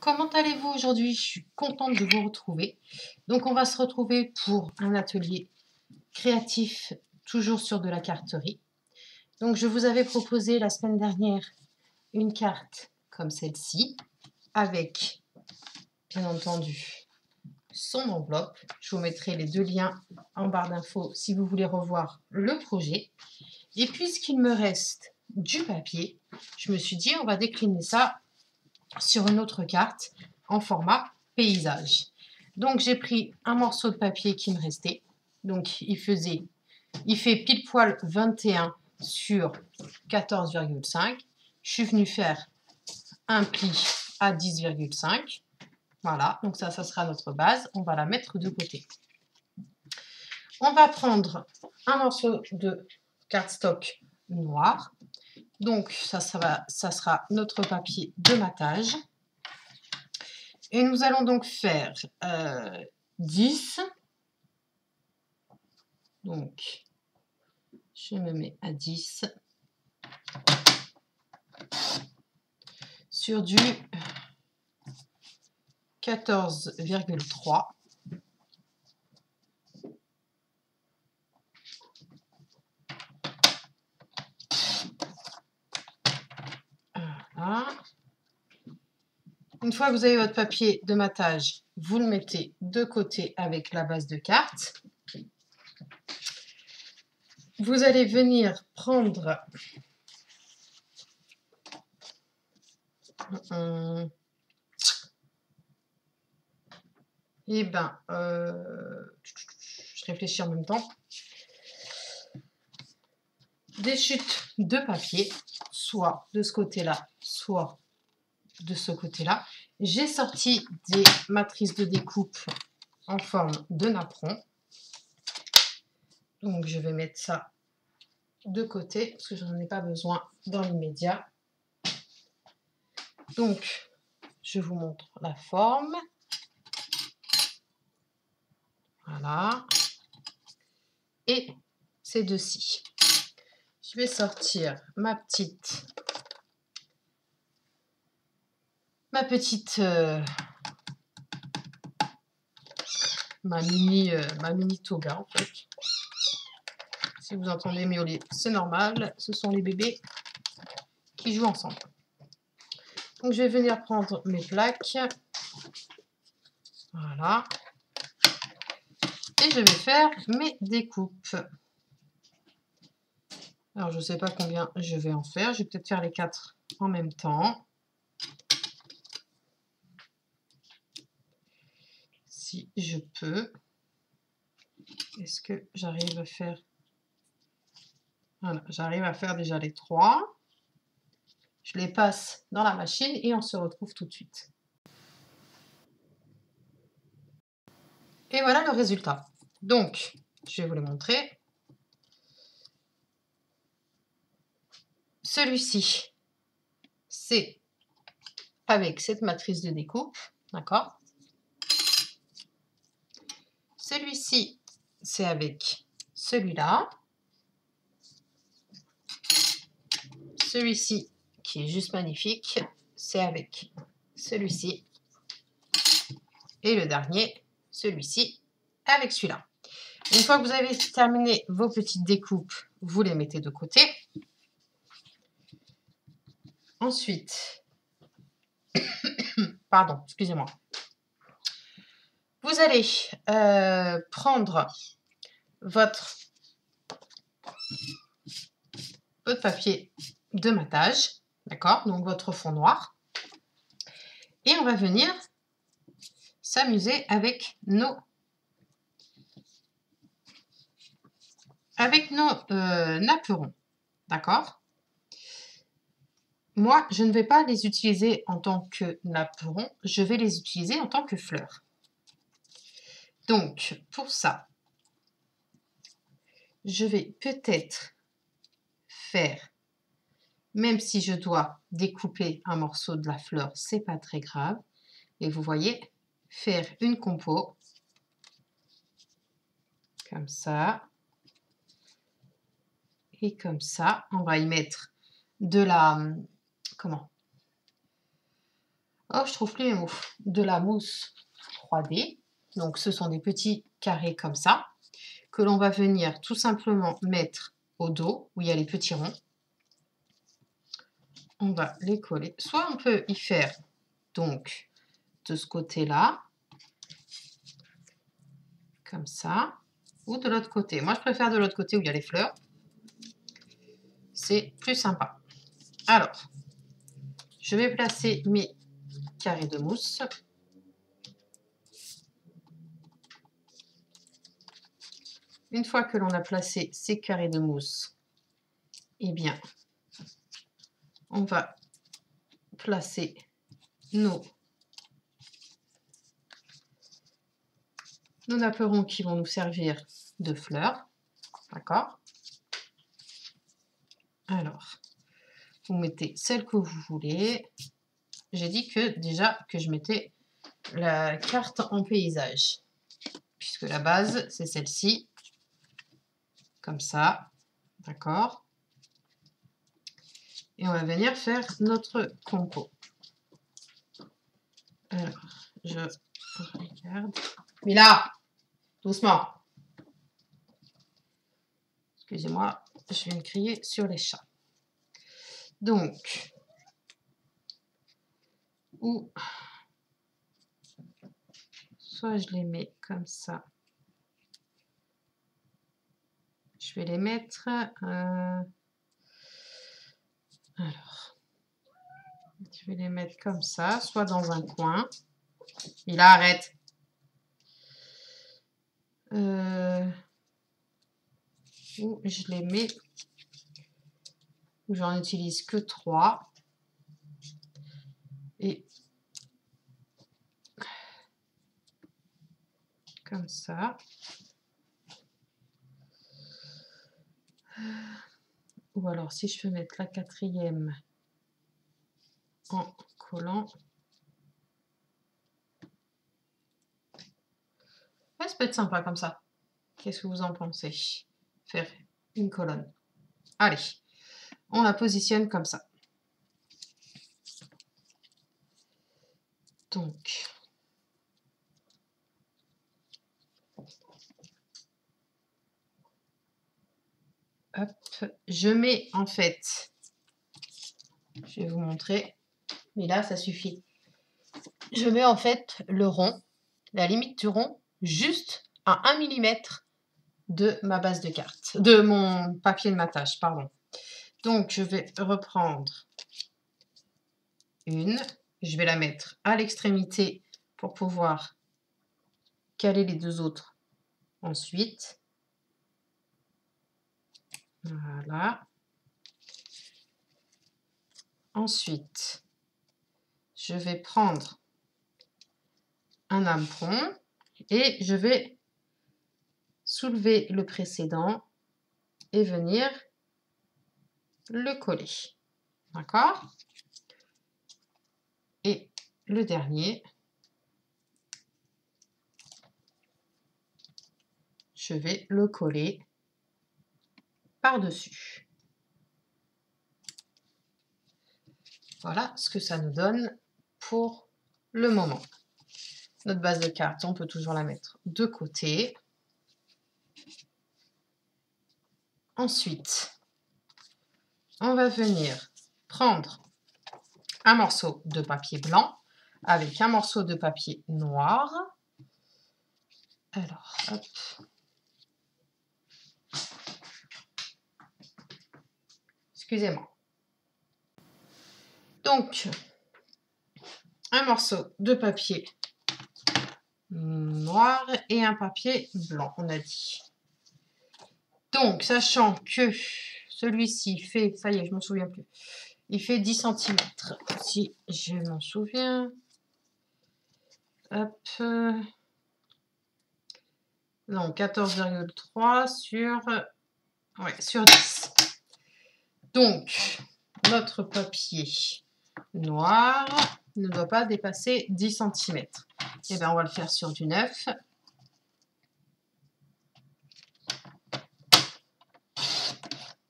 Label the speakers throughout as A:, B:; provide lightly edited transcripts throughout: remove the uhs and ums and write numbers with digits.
A: comment allez-vous aujourd'hui? Je suis contente de vous retrouver. Donc on va se retrouver pour un atelier créatif, toujours sur de la carterie. Donc je vous avais proposé la semaine dernière une carte comme celle-ci, avec bien entendu son enveloppe. Je vous mettrai les deux liens en barre d'infos si vous voulez revoir le projet. Et puisqu'il me reste du papier, je me suis dit on va décliner ça sur une autre carte en format paysage. Donc j'ai pris un morceau de papier qui me restait. Donc il fait pile poil 21 sur 14,5. Je suis venue faire un pli à 10,5. Voilà, donc ça sera notre base. On va la mettre de côté. On va prendre un morceau de cardstock noir. Donc ça sera notre papier de matage. Et nous allons donc faire 10. Donc, je me mets à 10 sur du 14,3. Voilà. Une fois que vous avez votre papier de matage, vous le mettez de côté avec la base de carte. Vous allez venir prendre je réfléchis en même temps. Des chutes de papier, soit de ce côté-là, soit de ce côté-là. J'ai sorti des matrices de découpe en forme de napperon. Donc je vais mettre ça de côté parce que je n'en ai pas besoin dans l'immédiat. Donc je vous montre la forme. Voilà. Et ces deux-ci. Je vais sortir ma mini toga en fait. Si vous entendez miauler, c'est normal, ce sont les bébés qui jouent ensemble. Donc je vais venir prendre mes plaques. Voilà. Et je vais faire mes découpes. Alors je ne sais pas combien je vais en faire, je vais peut-être faire les 4 en même temps. Si je peux. Est-ce que j'arrive à faire... Voilà, j'arrive à faire déjà les 3. Je les passe dans la machine et on se retrouve tout de suite. Et voilà le résultat. Donc, je vais vous le montrer. Celui-ci, c'est avec cette matrice de découpe, d'accord? Celui-ci, c'est avec celui-là. Celui-ci, qui est juste magnifique, c'est avec celui-ci. Et le dernier, celui-ci, avec celui-là. Une fois que vous avez terminé vos petites découpes, vous les mettez de côté. Ensuite, pardon, excusez-moi. Vous allez prendre votre papier de matage, d'accord? Donc votre fond noir. Et on va venir s'amuser avec nos napperons, d'accord? Moi, je ne vais pas les utiliser en tant que napperons, je vais les utiliser en tant que fleurs. Donc, pour ça, je vais peut-être faire, même si je dois découper un morceau de la fleur, c'est pas très grave. Et vous voyez, faire une compo, comme ça, et comme ça. On va y mettre de la... Comment? Oh, je trouve plus les mots. De la mousse 3D. Donc, ce sont des petits carrés comme ça que l'on va venir tout simplement mettre au dos où il y a les petits ronds. On va les coller. Soit on peut y faire donc de ce côté-là, comme ça, ou de l'autre côté. Moi, je préfère de l'autre côté où il y a les fleurs. C'est plus sympa. Alors, je vais placer mes carrés de mousse. Une fois que l'on a placé ces carrés de mousse, eh bien, on va placer nos naperons qui vont nous servir de fleurs. D'accord? Alors, vous mettez celle que vous voulez. J'ai dit que déjà que je mettais la carte en paysage, puisque la base, c'est celle-ci. Comme ça. D'accord? Et on va venir faire notre compo. Alors, je regarde. Mila, doucement. Excusez-moi, je viens de crier sur les chats. Donc, ou soit je les mets comme ça. Je vais les mettre. Alors, je vais les mettre comme ça, soit dans un coin. Mila, arrête. Ou je les mets où j'en utilise que 3 et comme ça. Ou alors si je peux mettre la 4e en collant. Ouais, ça peut être sympa comme ça. Qu'est-ce que vous en pensez? Faire une colonne. Allez, on la positionne comme ça. Donc, hop, je mets en fait, je vais vous montrer, mais là ça suffit. Je mets en fait le rond, la limite du rond, juste à 1 mm de ma base de carte, de mon papier de matage, pardon. Donc, je vais reprendre une, je vais la mettre à l'extrémité pour pouvoir caler les deux autres ensuite. Voilà. Ensuite, je vais prendre un hameçon et je vais soulever le précédent et venir le coller. D'accord? Et le dernier, je vais le coller par-dessus. Voilà ce que ça nous donne pour le moment. Notre base de carte, on peut toujours la mettre de côté. Ensuite, on va venir prendre un morceau de papier blanc avec un morceau de papier noir. Alors, hop. Excusez-moi. Donc, un morceau de papier noir et un papier blanc, on a dit. Donc, sachant que celui-ci fait, ça y est, je m'en souviens plus, il fait 10 cm, si je m'en souviens. Hop. Non, 14,3 sur, ouais, sur 10. Donc, notre papier noir ne doit pas dépasser 10 cm. Et bien, on va le faire sur du 9.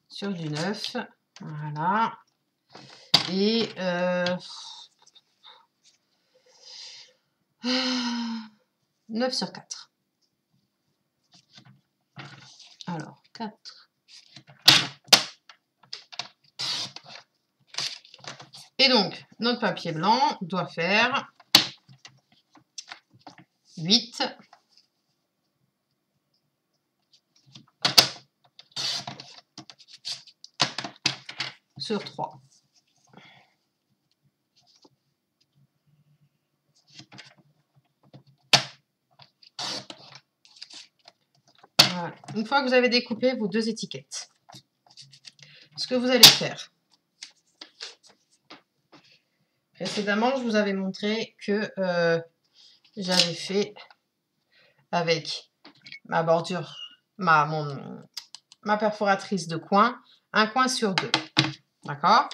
A: Sur du 9. Voilà. Et 9 sur 4. Alors, 4. Et donc, notre papier blanc doit faire 8 sur 3. Voilà. Une fois que vous avez découpé vos 2 étiquettes, ce que vous allez faire, précédemment, je vous avais montré que j'avais fait avec ma bordure, ma perforatrice de coin, un coin sur 2. D'accord?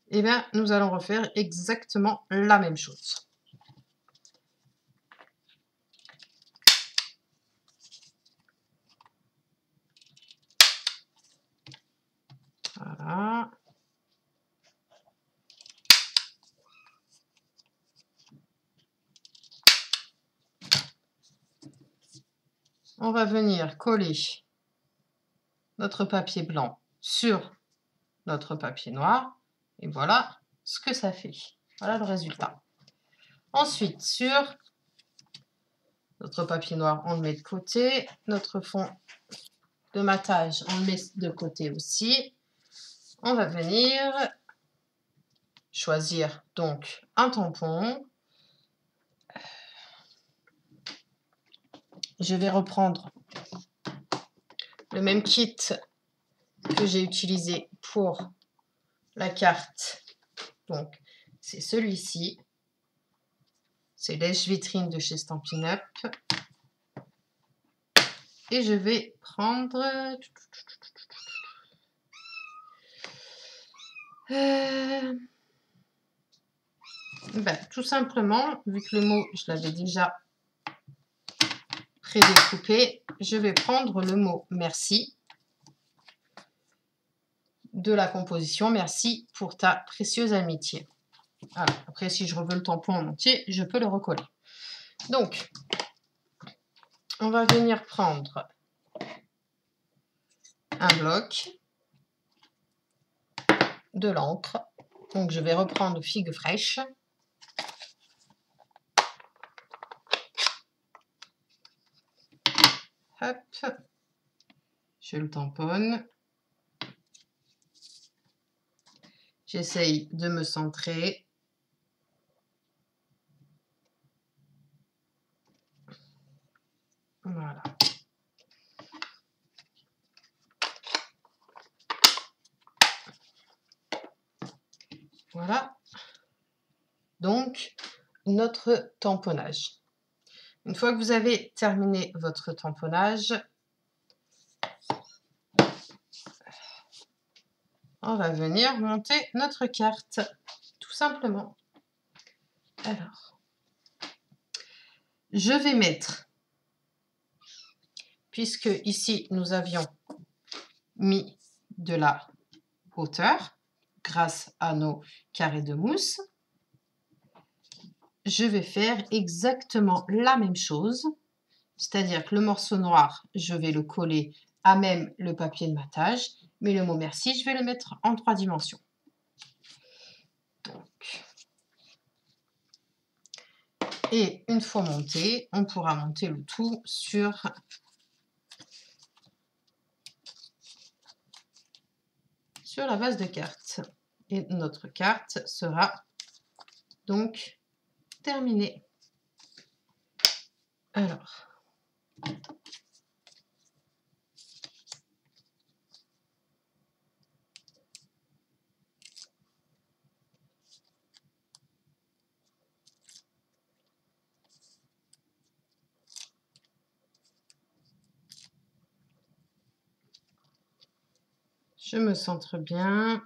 A: Et bien, nous allons refaire exactement la même chose. Voilà. On va venir coller notre papier blanc sur notre papier noir. Et voilà ce que ça fait. Voilà le résultat. Ensuite, sur notre papier noir, on le met de côté. Notre fond de matage, on le met de côté aussi. On va venir choisir donc un tampon. Je vais reprendre le même kit que j'ai utilisé pour la carte. Donc, c'est celui-ci. C'est lèche-vitrine de chez Stampin' Up. Et je vais prendre... tout simplement, vu que le mot, je l'avais déjà prédécoupé, je vais prendre le mot merci de la composition. Merci pour ta précieuse amitié. Alors, après, si je veux le tampon en entier, je peux le recoller. Donc, on va venir prendre un bloc, de l'encre. Donc, je vais reprendre figue fraîche. Hop, je le tamponne. J'essaye de me centrer. Voilà. Voilà. Donc, notre tamponnage. Une fois que vous avez terminé votre tamponnage, on va venir monter notre carte, tout simplement. Alors, je vais mettre, puisque ici nous avions mis de la hauteur grâce à nos carrés de mousse, je vais faire exactement la même chose, c'est-à-dire que le morceau noir, je vais le coller à même le papier de matage, mais le mot merci, je vais le mettre en 3 dimensions. Donc, et une fois monté, on pourra monter le tout sur la base de carte. Et notre carte sera donc terminée. Alors, je me centre bien.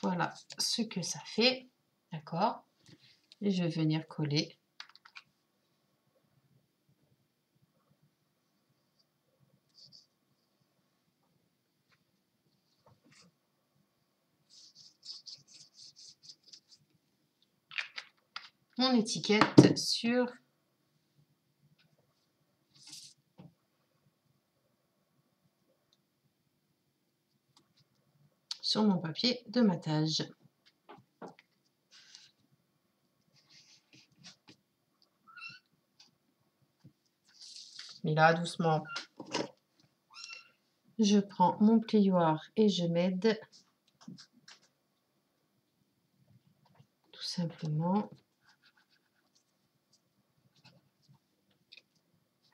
A: Voilà ce que ça fait, d'accord? Et je vais venir coller. mon étiquette sur mon papier de matage. Et là, doucement, je prends mon plioir et je m'aide tout simplement.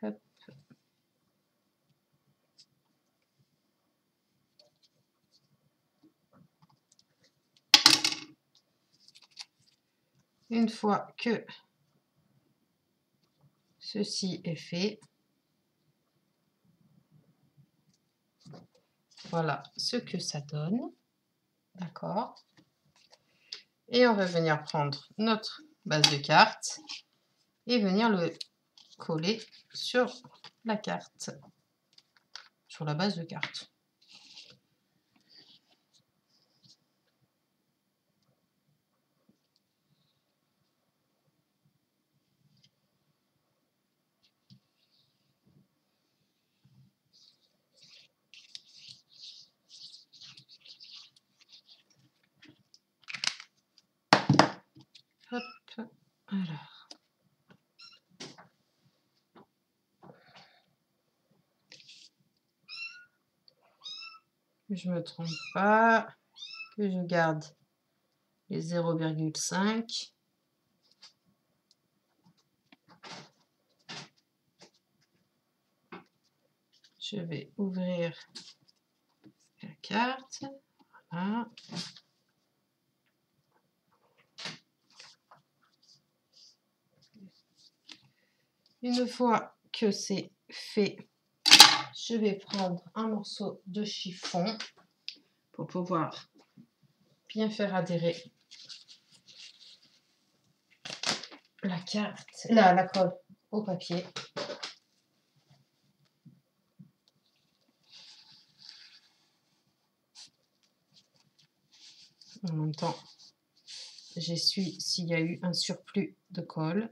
A: Hop. Une fois que ceci est fait, voilà ce que ça donne. D'accord. Et on va venir prendre notre base de carte et venir le coller sur la carte, sur la base de carte. Hop, alors. Que je ne me trompe pas, que je garde les 0,5. Je vais ouvrir la carte. Voilà. Une fois que c'est fait, je vais prendre un morceau de chiffon pour pouvoir bien faire adhérer la carte, la colle au papier. En même temps, j'essuie s'il y a eu un surplus de colle.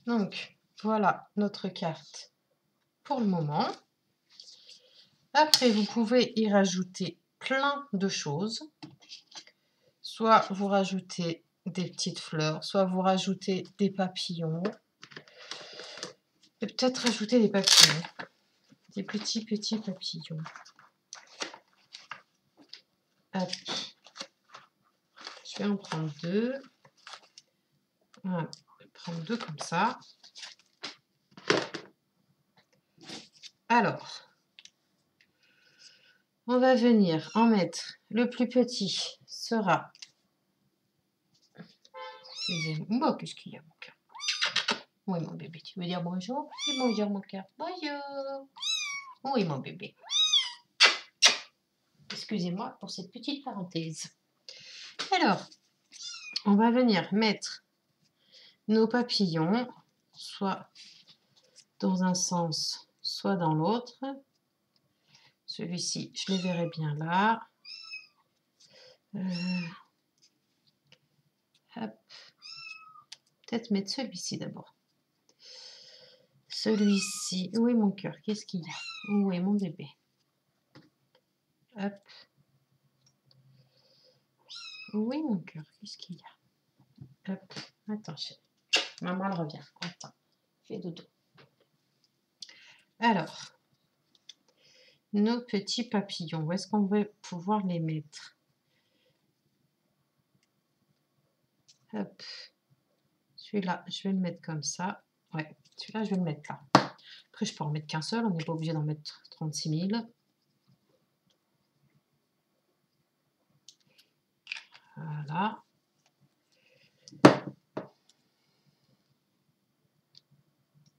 A: Donc, voilà notre carte pour le moment. Après, vous pouvez y rajouter plein de choses. Soit vous rajoutez des petites fleurs, soit vous rajoutez des papillons. Et peut-être rajouter des papillons. Des petits papillons. Hop. Je vais en prendre deux. Voilà. Je vais prendre deux comme ça. Alors, on va venir en mettre. Le plus petit sera... Excusez-moi, qu'est-ce qu'il y a, mon cœur? Oui, mon bébé, tu veux dire bonjour? Dis bonjour, mon cœur. Bonjour. Oui, mon bébé. Excusez-moi pour cette petite parenthèse. Alors, on va venir mettre nos papillons, soit dans un sens, soit dans l'autre. Celui-ci, je le verrai bien là. Peut-être mettre celui-ci d'abord. Celui-ci. Où est mon cœur? Qu'est-ce qu'il y a? Où est mon bébé? Hop. Où est mon cœur? Qu'est-ce qu'il y a? Hop. Attends, chérie. Maman, elle revient. Attends. Fais dodo. Alors, nos petits papillons, où est-ce qu'on va pouvoir les mettre? Hop. Celui-là, je vais le mettre comme ça. Ouais, celui-là, je vais le mettre là. Après, je peux en mettre qu'un seul. On n'est pas obligé d'en mettre 36 000. Voilà.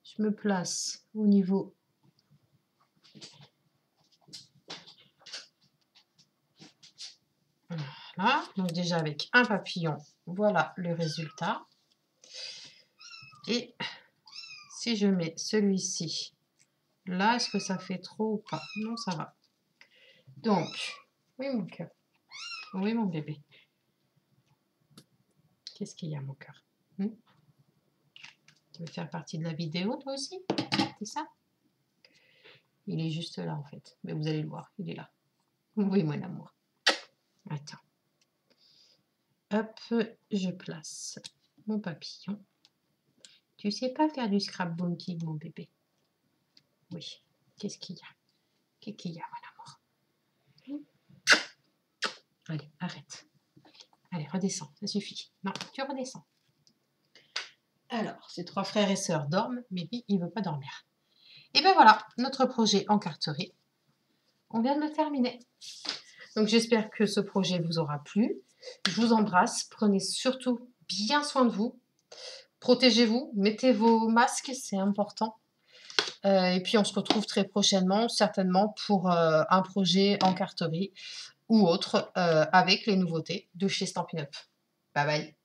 A: Je me place au niveau voilà. Donc déjà avec un papillon, voilà le résultat. Et si je mets celui-ci là, est-ce que ça fait trop ou pas? Non, ça va. Donc, oui mon cœur. Oui mon bébé. Qu'est-ce qu'il y a mon cœur? Tu veux faire partie de la vidéo toi aussi? C'est ça? Il est juste là en fait. Mais vous allez le voir, il est là. Oui mon amour. Attends. Hop, je place mon papillon. Tu sais pas faire du scrapbooking, mon bébé? Oui. Qu'est-ce qu'il y a? Qu'est-ce qu'il y a, mon amour? Allez, arrête. Allez, redescends, ça suffit. Non, tu redescends. Alors, ces 3 frères et sœurs dorment, mais lui, il ne veut pas dormir. Et bien voilà, notre projet en carterie. On vient de le terminer. Donc j'espère que ce projet vous aura plu. Je vous embrasse. Prenez surtout bien soin de vous. Protégez-vous. Mettez vos masques, c'est important. Et puis on se retrouve très prochainement, certainement, pour un projet en carterie ou autre avec les nouveautés de chez Stampin' Up. Bye bye.